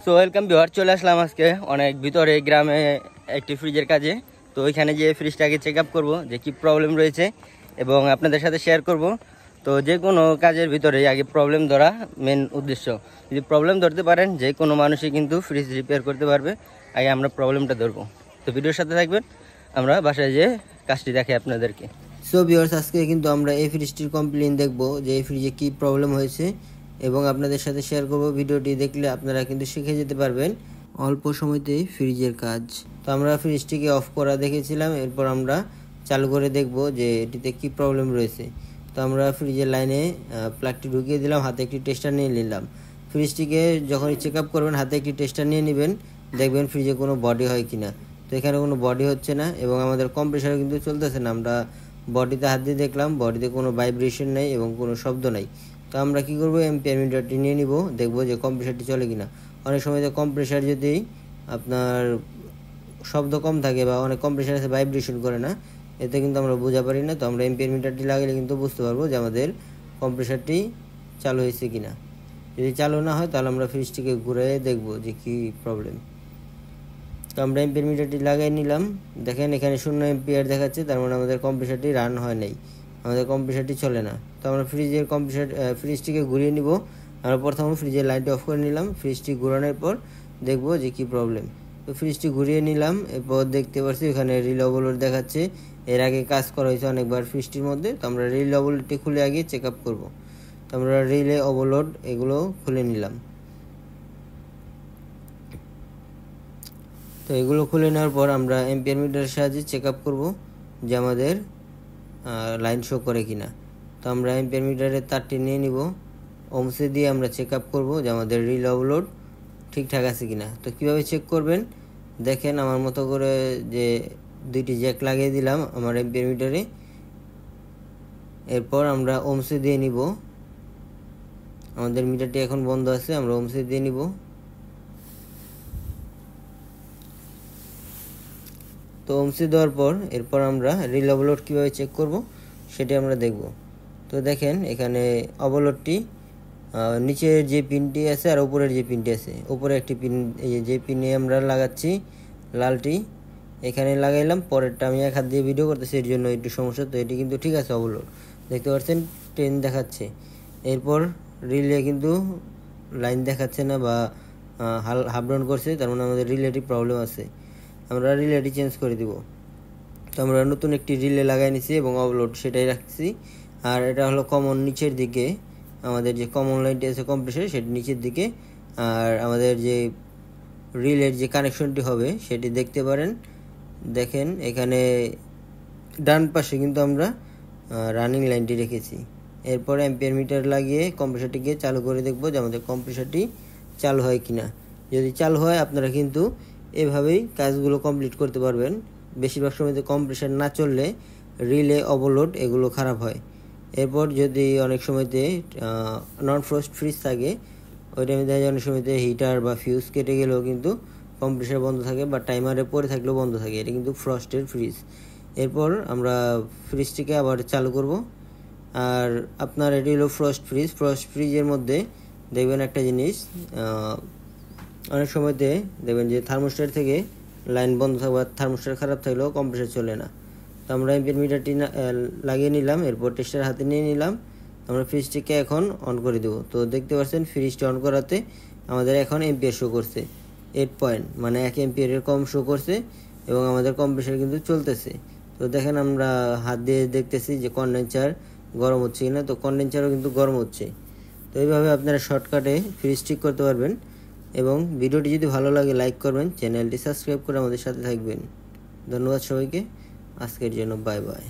So welcome viewer, চলে আসলাম আজকে অনেক ভিতরে গ্রামে একটি ফ্রিজের কাজে। তো ওইখানে গিয়ে ফ্রিজটাকে চেক আপ করবো যে কী প্রবলেম রয়েছে এবং আপনাদের সাথে শেয়ার করব। তো যে কোনো কাজের ভিতরে আগে প্রবলেম ধরা মেন উদ্দেশ্য। যদি প্রবলেম ধরতে পারেন যে কোনো মানুষই কিন্তু ফ্রিজ রিপেয়ার করতে পারবে। আগে আমরা প্রবলেমটা ধরবো। তো ভিডিওর সাথে থাকবেন, আমরা বাসায় যেয়ে কাজটি দেখাই আপনাদেরকে। সো ভিউয়ার্স, আজকে কিন্তু আমরা এই ফ্রিজটির কমপ্লেন দেখবো যে এই ফ্রিজে কী প্রবলেম হয়েছে এবং আপনাদের সাথে শেয়ার করব। ভিডিওটি দেখলে আপনারা কিন্তু শিখে যেতে পারবেন অল্প সময়তেই ফ্রিজের কাজ। তো আমরা ফ্রিজটিকে অফ করা দেখেছিলাম, এরপর আমরা চালু করে দেখব যে এটিতে কি প্রবলেম রয়েছে। তো আমরা ফ্রিজের লাইনে প্লাগটি ঢুকিয়ে দিলাম, হাতে একটি টেস্টার নিয়ে নিলাম। ফ্রিজটিকে যখনই চেক আপ করবেন হাতে একটি টেস্টার নিয়ে নেবেন, দেখবেন ফ্রিজে কোনো বডি হয় কিনা। তো এখানে কোনো বডি হচ্ছে না এবং আমাদের কম্প্রেসার কিন্তু চলতেছে না। আমরা বডিতে হাত দিয়ে দেখলাম, বডিতে কোনো ভাইব্রেশন নেই এবং কোনো শব্দ নেই। তো আমরা কী করবো, এম্পিয়ার মিটারটি নিয়ে নিব, দেখবো যে কম্প্রেসারটি চলে কিনা। অনেক সময় তো কম্প্রেসার যদি আপনার শব্দ কম থাকে বা অনেক কম্প্রেসার আছে ভাইব্রেশন করে না, এতে কিন্তু আমরা বোঝা পারি না। তো আমরা এম্পিয়ার মিটারটি লাগালে কিন্তু বুঝতে পারবো যে আমাদের কম্প্রেসারটি চালু হয়েছে কিনা। যদি চালু না হয় তাহলে আমরা ফ্রিজটিকে ঘুরে দেখবো যে কী প্রবলেম। তো আমরা এম্পিয়ার মিটারটি লাগাই নিলাম, দেখেন এখানে 0 এম্পিয়ার দেখাচ্ছে, তার মানে আমাদের কম্প্রেসারটি রান হয় নাই, আমাদের কম্প্রেসারটি চলে না। তো আমরা ফ্রিজটিকে ঘুরিয়ে নিব। আমরা প্রথমে ফ্রিজের লাইটটি অফ করে নিলাম, ফ্রিজটি ঘোরানোর পর দেখব যে কী প্রবলেম। তো ফ্রিজটি ঘুরিয়ে নিলাম, এরপর দেখতে পাচ্ছি এখানে রিল ওভারলোড দেখাচ্ছে। এর আগে কাজ করা হয়েছে অনেকবার ফ্রিজটির মধ্যে। তো আমরা রিল ওভারলোডটি খুলে আগে চেক আপ করবো। তো আমরা রিলে ওভারলোড এগুলো খুলে নিলাম। তো এগুলো খুলে নেওয়ার পর আমরা এম্পিয়ার মিটারের সাহায্যে চেক আপ করবো যে আমাদের লাইন শো করে কিনা। তো আমরা এম্পিয়ার মিটারের তারটি নিয়ে নিব, ওমসে দিয়ে আমরা চেক আপ করবো যে আমাদের রিল ওভারলোড ঠিকঠাক আছে কিনা। তো কীভাবে চেক করবেন দেখেন, আমার মতো করে যে 2টি জ্যাক লাগিয়ে দিলাম আমার এম্পিয়ার মিটারে। এরপর আমরা ওমসে দিয়ে নিব, আমাদের মিটারটি এখন বন্ধ আছে, আমরা ওমসে দিয়ে নিব। তো ওমসি দেওয়ার পর এরপর আমরা রিল ওভারলোড কীভাবে চেক করব সেটি আমরা দেখব। তো দেখেন এখানে ওভারলোডটি নিচের যে পিনটি আছে আর উপরের যে পিনটি আছে, উপরে একটি পিন, এই যে পিনে আমরা লাগাচ্ছি লালটি এখানে লাগাইলাম, পরেরটা আমি এক হাত দিয়ে ভিডিও করতেছি এর জন্য একটু সমস্যা। তো এটি কিন্তু ঠিক আছে, ওভারলোড দেখতে পাচ্ছেন 10 দেখাচ্ছে। এরপর রিলে কিন্তু লাইন দেখাচ্ছে না বা হাফ ডাউন করছে, তার মানে আমাদের রিলেটি প্রবলেম আছে। আমরা রিলেটি চেঞ্জ করে দিব। তো আমরা নতুন একটি রিলে লাগাই নিছি এবং ওভারলোড সেটাই রাখছি। আর এটা হলো কমন, নিচের দিকে আমাদের যে কমন লাইনটি আছে কম্প্রেসার সেটি নিচের দিকে। আর আমাদের যে রিলের যে কানেকশনটি হবে সেটি দেখতে পারেন, দেখেন এখানে ডান পাশে কিন্তু আমরা রানিং লাইনটি রেখেছি। এরপর অ্যাম্পিয়ার মিটার লাগিয়ে কম্প্রেসারটিকে চালু করে দেখবো যে আমাদের কম্প্রেসারটি চালু হয় কিনা। যদি চালু হয় আপনারা কিন্তু এভাবেই কাজগুলো কমপ্লিট করতে পারবেন। বেশিরভাগ সময়তে কম্প্রেসার না চললে রিলে ওভারলোড এগুলো খারাপ হয়। এরপর যদি অনেক সময়তে নন ফ্রস্ট ফ্রিজ থাকে, ওই টাইমে দেখা যায় অনেক সময়তে হিটার বা ফিউজ কেটে গেলেও কিন্তু কম্প্রেসার বন্ধ থাকে বা টাইমারে পরে থাকলেও বন্ধ থাকে। এটা কিন্তু ফ্রস্টের ফ্রিজ। এরপর আমরা ফ্রিজটিকে আবার চালু করব। আর আপনার এটি হলো ফ্রস্ট ফ্রিজের মধ্যে দেখবেন একটা জিনিস, অনেক সময়তে দেখবেন যে থার্মোস্ট্যাট থেকে লাইন বন্ধ থাকবে, থার্মোস্ট্যাট খারাপ থাকলেও কম্প্রেসার চলে না। তো আমরা এম্পিয়ার মিটারটি লাগিয়ে নিলাম, এরপর টেস্টার হাতে নিয়ে নিলাম, আমরা ফ্রিজটিকে এখন অন করে দেবো। তো দেখতে পাচ্ছেন ফ্রিজটি অন করাতে আমাদের এখন এম্পিয়ার শো করছে 8 পয়েন্ট, মানে 1 এম্পিয়ারের কম শো করছে এবং আমাদের কম্প্রেসার কিন্তু চলতেছে। তো দেখেন আমরা হাত দিয়ে দেখতেছি যে কন্ডেন্সার গরম হচ্ছে কিনা, তো কন্ডেন্সারও কিন্তু গরম হচ্ছে। তো এইভাবে আপনারা শর্টকাটে ফ্রিজ ঠিক করতে পারবেন। এবং ভিডিওটি যদি ভালো লাগে লাইক করবেন, চ্যানেলটি সাবস্ক্রাইব করে আমাদের সাথে থাকবেন। ধন্যবাদ সবাইকে, আজকের জন্য বাই বাই।